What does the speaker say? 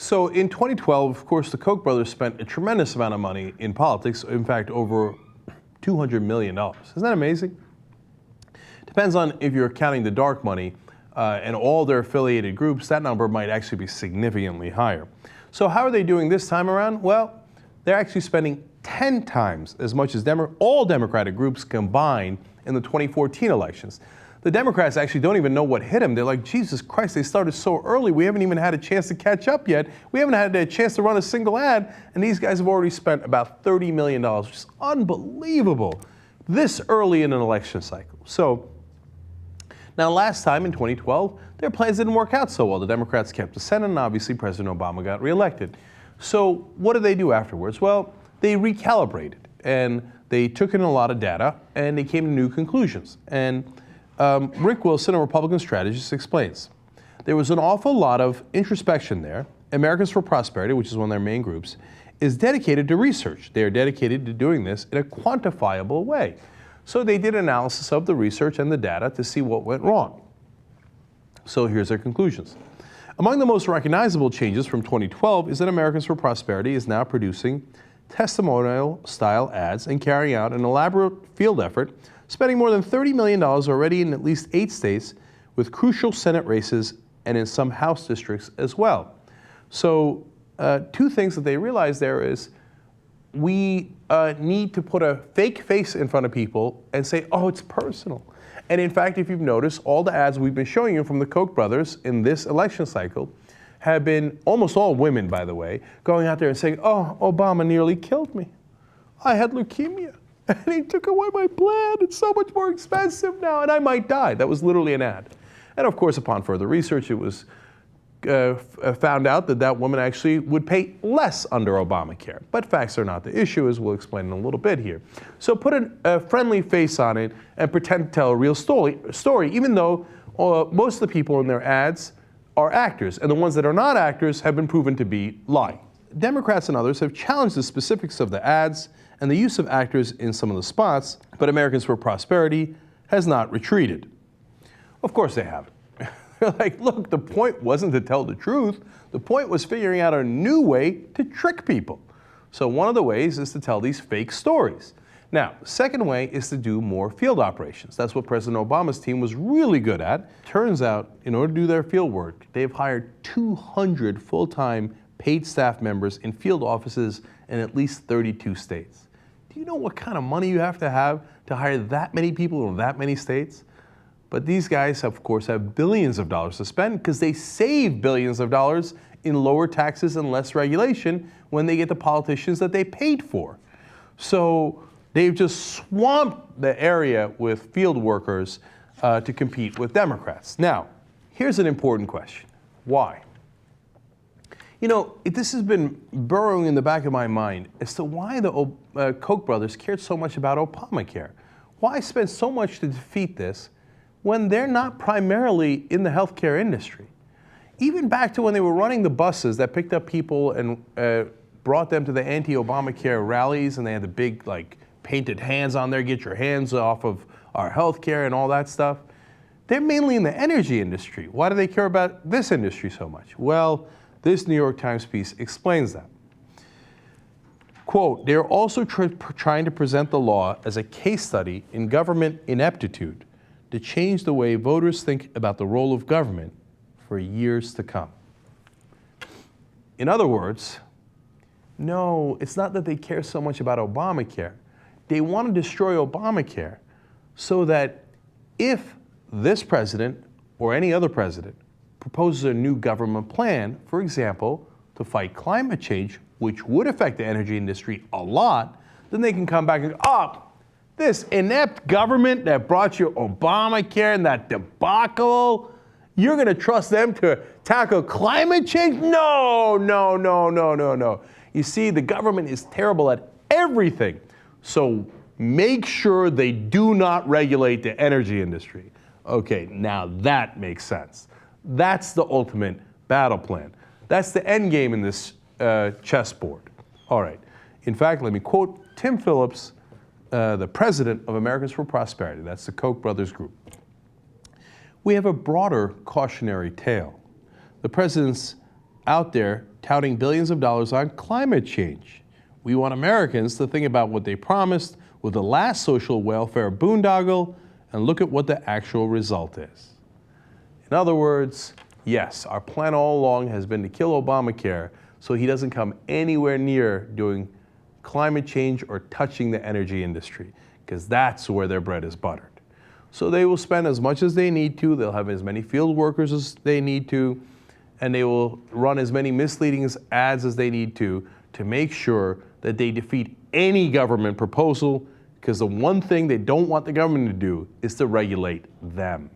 So in 2012, of course, the Koch brothers spent a tremendous amount of money in politics. In fact, over $200 million. Isn't that amazing? Depends on if you're counting the dark money and all their affiliated groups, that number might actually be significantly higher. So how are they doing this time around? Well, they're actually spending 10 times as much as all Democratic groups combined in the 2014 elections. The Democrats actually don't even know what hit them. They're like, Jesus Christ, they started so early. We haven't even had a chance to catch up yet. We haven't had a chance to run a single ad. And these guys have already spent about $30 million, which is unbelievable this early in an election cycle. So now last time in 2012, their plans didn't work out so well. The Democrats kept the Senate and obviously President Obama got reelected. So what did they do afterwards? Well, they recalibrated and they took in a lot of data and they came to new conclusions. And Rick Wilson, a Republican strategist, explains. There was an awful lot of introspection there. Americans for Prosperity, which is one of their main groups, is dedicated to research. They are dedicated to doing this in a quantifiable way. So they did analysis of the research and the data to see what went wrong. So here's their conclusions. Among the most recognizable changes from 2012 is that Americans for Prosperity is now producing testimonial-style ads and carrying out an elaborate field effort, spending more than $30 million already in at least 8 states with crucial Senate races and in some House districts as well. So 2 things that they realized there is we need to put a fake face in front of people and say, oh, it's personal. And in fact, if you've noticed, all the ads we've been showing you from the Koch brothers in this election cycle have been almost all women, by the way, going out there and saying, oh, Obama nearly killed me. I had leukemia. And he took away my plan. It's so much more expensive now, and I might die. That was literally an ad. And of course, upon further research, it was found out that that woman actually would pay less under Obamacare. But facts are not the issue, as we'll explain in a little bit here. So put a friendly face on it and pretend to tell a real story, even though most of the people in their ads are actors, and the ones that are not actors have been proven to be lying. Democrats and others have challenged the specifics of the ads and the use of actors in some of the spots, but Americans for Prosperity has not retreated. Of course they haven't. They're like, look, the point wasn't to tell the truth. The point was figuring out a new way to trick people. So one of the ways is to tell these fake stories. Now, the second way is to do more field operations. That's what President Obama's team was really good at. Turns out, in order to do their field work, they've hired 200 full-time paid staff members in field offices in at least 32 states. Do you know what kind of money you have to hire that many people in that many states? But these guys, of course, have billions of dollars to spend because they save billions of dollars in lower taxes and less regulation when they get the politicians that they paid for. So they've just swamped the area with field workers to compete with Democrats. Now, here's an important question. Why? You know, this has been burrowing in the back of my mind as to why the Koch brothers cared so much about Obamacare. Why spend so much to defeat this when they're not primarily in the healthcare industry? Even back to when they were running the buses that picked up people and brought them to the anti-Obamacare rallies, and they had the big, like, painted hands on there, get your hands off of our healthcare and all that stuff. They're mainly in the energy industry. Why do they care about this industry so much? Well, this New York Times piece explains that. Quote, they're also trying to present the law as a case study in government ineptitude to change the way voters think about the role of government for years to come. In other words, no, it's not that they care so much about Obamacare. They want to destroy Obamacare so that if this president or any other president proposes a new government plan, for example, to fight climate change, which would affect the energy industry a lot, then they can come back and go, oh, this inept government that brought you Obamacare and that debacle, you're going to trust them to tackle climate change? No, no, no, no, no, no. You see, the government is terrible at everything. So make sure they do not regulate the energy industry. Okay, now that makes sense. That's the ultimate battle plan. That's the end game in this chessboard. All right. In fact, let me quote Tim Phillips, the president of Americans for Prosperity. That's the Koch brothers group. We have a broader cautionary tale. The president's out there touting billions of dollars on climate change. We want Americans to think about what they promised with the last social welfare boondoggle and look at what the actual result is. In other words, yes, our plan all along has been to kill Obamacare so he doesn't come anywhere near doing climate change or touching the energy industry, because that's where their bread is buttered. So they will spend as much as they need to, they'll have as many field workers as they need to, and they will run as many misleading ads as they need to make sure that they defeat any government proposal, because the one thing they don't want the government to do is to regulate them.